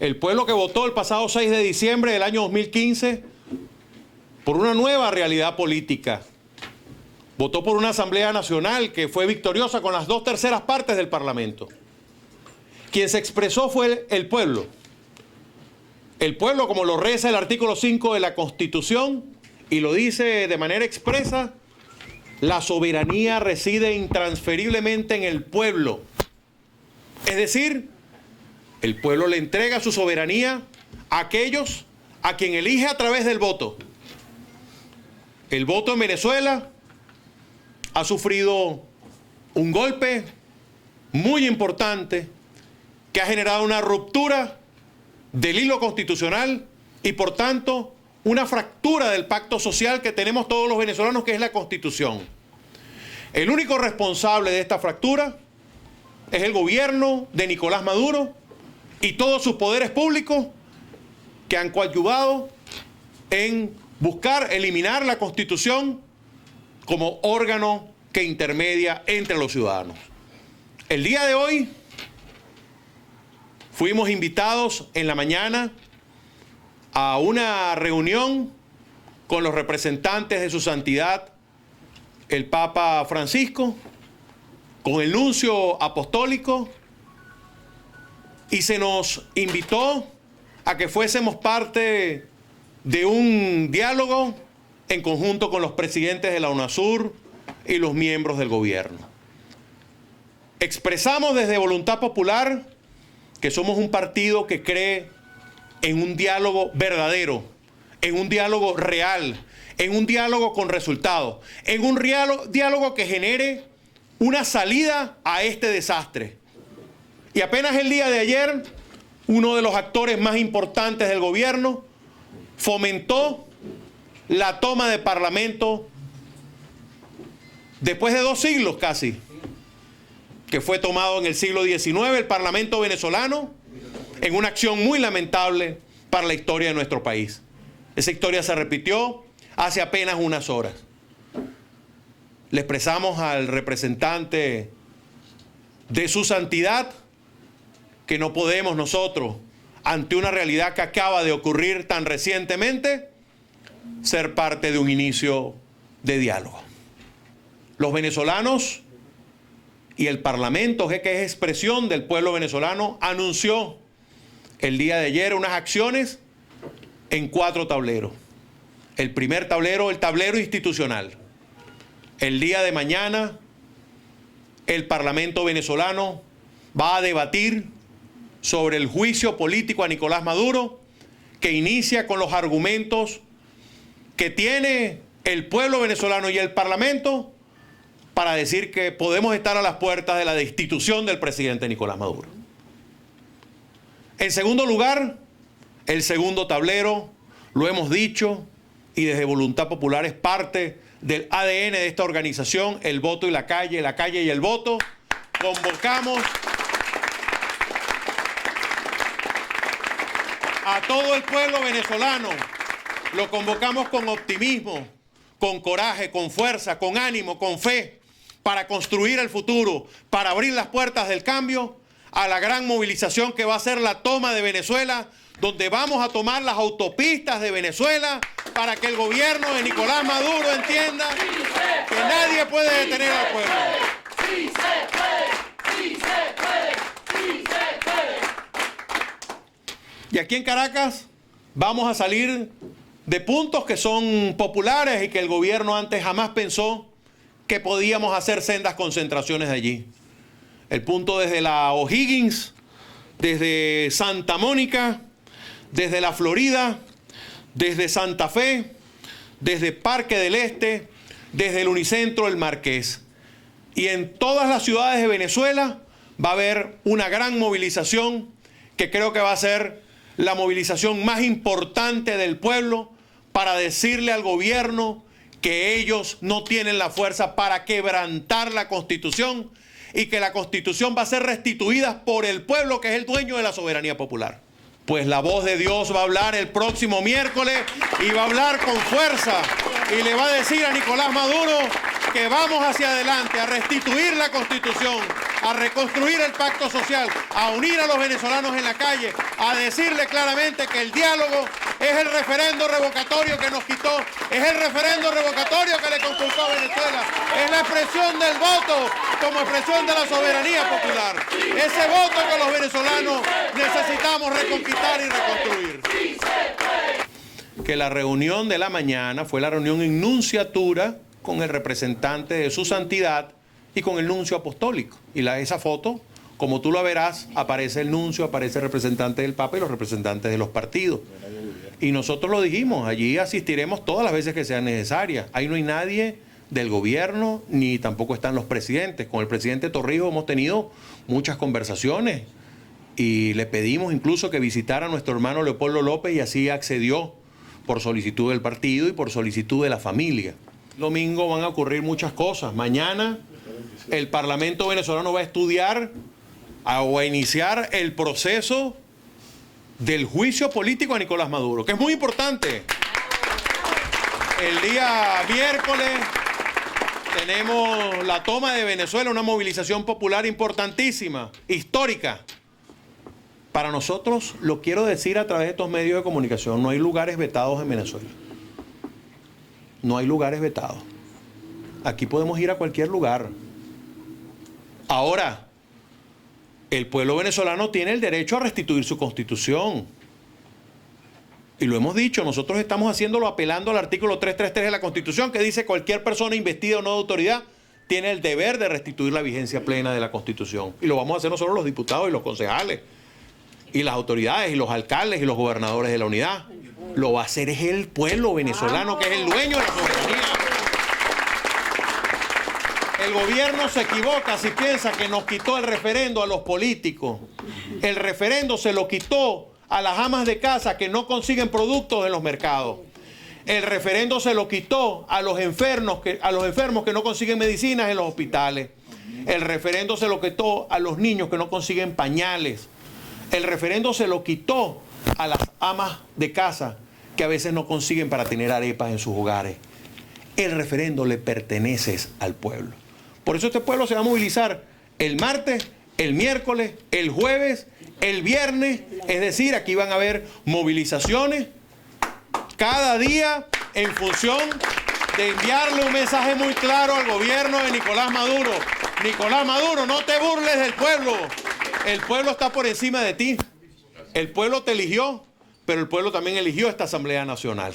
El pueblo que votó el pasado 6 de diciembre del año 2015 por una nueva realidad política. Votó por una Asamblea Nacional que fue victoriosa con las 2/3 partes del Parlamento. Quien se expresó fue el pueblo. El pueblo, como lo reza el artículo 5 de la Constitución, y lo dice de manera expresa, la soberanía reside intransferiblemente en el pueblo. Es decir, el pueblo le entrega su soberanía a aquellos a quien elige a través del voto. El voto en Venezuela ha sufrido un golpe muy importante que ha generado una ruptura del hilo constitucional y, por tanto, una fractura del pacto social que tenemos todos los venezolanos, que es la Constitución. El único responsable de esta fractura es el gobierno de Nicolás Maduro y todos sus poderes públicos que han coadyuvado en buscar eliminar la Constitución como órgano que intermedia entre los ciudadanos. El día de hoy fuimos invitados en la mañana a una reunión con los representantes de su santidad, el Papa Francisco, con el nuncio apostólico, y se nos invitó a que fuésemos parte de un diálogo en conjunto con los presidentes de la UNASUR y los miembros del gobierno. Expresamos desde Voluntad Popular que somos un partido que cree en un diálogo verdadero, en un diálogo real, en un diálogo con resultados, en un diálogo que genere una salida a este desastre. Y apenas el día de ayer, uno de los actores más importantes del gobierno fomentó la toma de Parlamento después de 2 siglos casi, que fue tomado en el siglo XIX, el Parlamento venezolano, en una acción muy lamentable para la historia de nuestro país. Esa historia se repitió hace apenas unas horas. Le expresamos al representante de su santidad que no podemos nosotros, ante una realidad que acaba de ocurrir tan recientemente, ser parte de un inicio de diálogo. Los venezolanos y el Parlamento, que es expresión del pueblo venezolano, anunció el día de ayer unas acciones en 4 tableros. El primer tablero, el tablero institucional. El día de mañana, el Parlamento venezolano va a debatir sobre el juicio político a Nicolás Maduro, que inicia con los argumentos que tiene el pueblo venezolano y el Parlamento para decir que podemos estar a las puertas de la destitución del presidente Nicolás Maduro. En segundo lugar, el segundo tablero, lo hemos dicho, y desde Voluntad Popular es parte del ADN de esta organización, el voto y la calle y el voto. Convocamos a todo el pueblo venezolano, lo convocamos con optimismo, con coraje, con fuerza, con ánimo, con fe, para construir el futuro, para abrir las puertas del cambio a la gran movilización que va a ser la toma de Venezuela, donde vamos a tomar las autopistas de Venezuela para que el gobierno de Nicolás Maduro entienda que nadie puede detener al pueblo. ¡Sí se puede! ¡Sí se puede! ¡Sí se puede! Y aquí en Caracas vamos a salir de puntos que son populares y que el gobierno antes jamás pensó que podíamos hacer sendas concentraciones de allí. El punto desde la O'Higgins, desde Santa Mónica, desde la Florida, desde Santa Fe, desde Parque del Este, desde el Unicentro El Marqués. Y en todas las ciudades de Venezuela va a haber una gran movilización que creo que va a ser la movilización más importante del pueblo para decirle al gobierno que ellos no tienen la fuerza para quebrantar la Constitución y que la Constitución va a ser restituida por el pueblo, que es el dueño de la soberanía popular. Pues la voz de Dios va a hablar el próximo miércoles y va a hablar con fuerza y le va a decir a Nicolás Maduro que vamos hacia adelante a restituir la Constitución, a reconstruir el pacto social, a unir a los venezolanos en la calle, a decirle claramente que el diálogo es el referendo revocatorio que nos quitó, es el referendo revocatorio que le conculcó a Venezuela, es la expresión del voto como expresión de la soberanía popular, ese voto que los venezolanos necesitamos reconquistar y reconstruir. Que la reunión de la mañana fue la reunión en nunciatura con el representante de su santidad y con el nuncio apostólico. Y esa foto, como tú la verás, aparece el nuncio, aparece el representante del Papa y los representantes de los partidos. Y nosotros lo dijimos, allí asistiremos todas las veces que sean necesarias. Ahí no hay nadie del gobierno, ni tampoco están los presidentes. Con el presidente Torrijos hemos tenido muchas conversaciones y le pedimos incluso que visitara a nuestro hermano Leopoldo López y así accedió por solicitud del partido y por solicitud de la familia. Domingo van a ocurrir muchas cosas. Mañana el Parlamento venezolano va a estudiar o a iniciar el proceso del juicio político a Nicolás Maduro, que es muy importante. El día miércoles tenemos la toma de Venezuela, una movilización popular importantísima, histórica. Para nosotros, lo quiero decir a través de estos medios de comunicación, no hay lugares vetados en Venezuela. No hay lugares vetados. Aquí podemos ir a cualquier lugar. Ahora, el pueblo venezolano tiene el derecho a restituir su constitución. Y lo hemos dicho, nosotros estamos haciéndolo apelando al artículo 333 de la Constitución, que dice cualquier persona investida o no de autoridad tiene el deber de restituir la vigencia plena de la Constitución. Y lo vamos a hacer nosotros los diputados y los concejales, y las autoridades, y los alcaldes, y los gobernadores de la unidad. Lo va a hacer es el pueblo venezolano, que es el dueño de la soberanía. El gobierno se equivoca si piensa que nos quitó el referendo a los políticos. El referendo se lo quitó a las amas de casa que no consiguen productos en los mercados. El referendo se lo quitó a los enfermos que no consiguen medicinas en los hospitales. El referendo se lo quitó a los niños que no consiguen pañales. El referendo se lo quitó a las amas de casa que a veces no consiguen para tener arepas en sus hogares. El referendo le pertenece al pueblo. Por eso este pueblo se va a movilizar el martes, el miércoles, el jueves, el viernes. Es decir, aquí van a haber movilizaciones cada día en función de enviarle un mensaje muy claro al gobierno de Nicolás Maduro. Nicolás Maduro, no te burles del pueblo. El pueblo está por encima de ti. El pueblo te eligió, pero el pueblo también eligió esta Asamblea Nacional.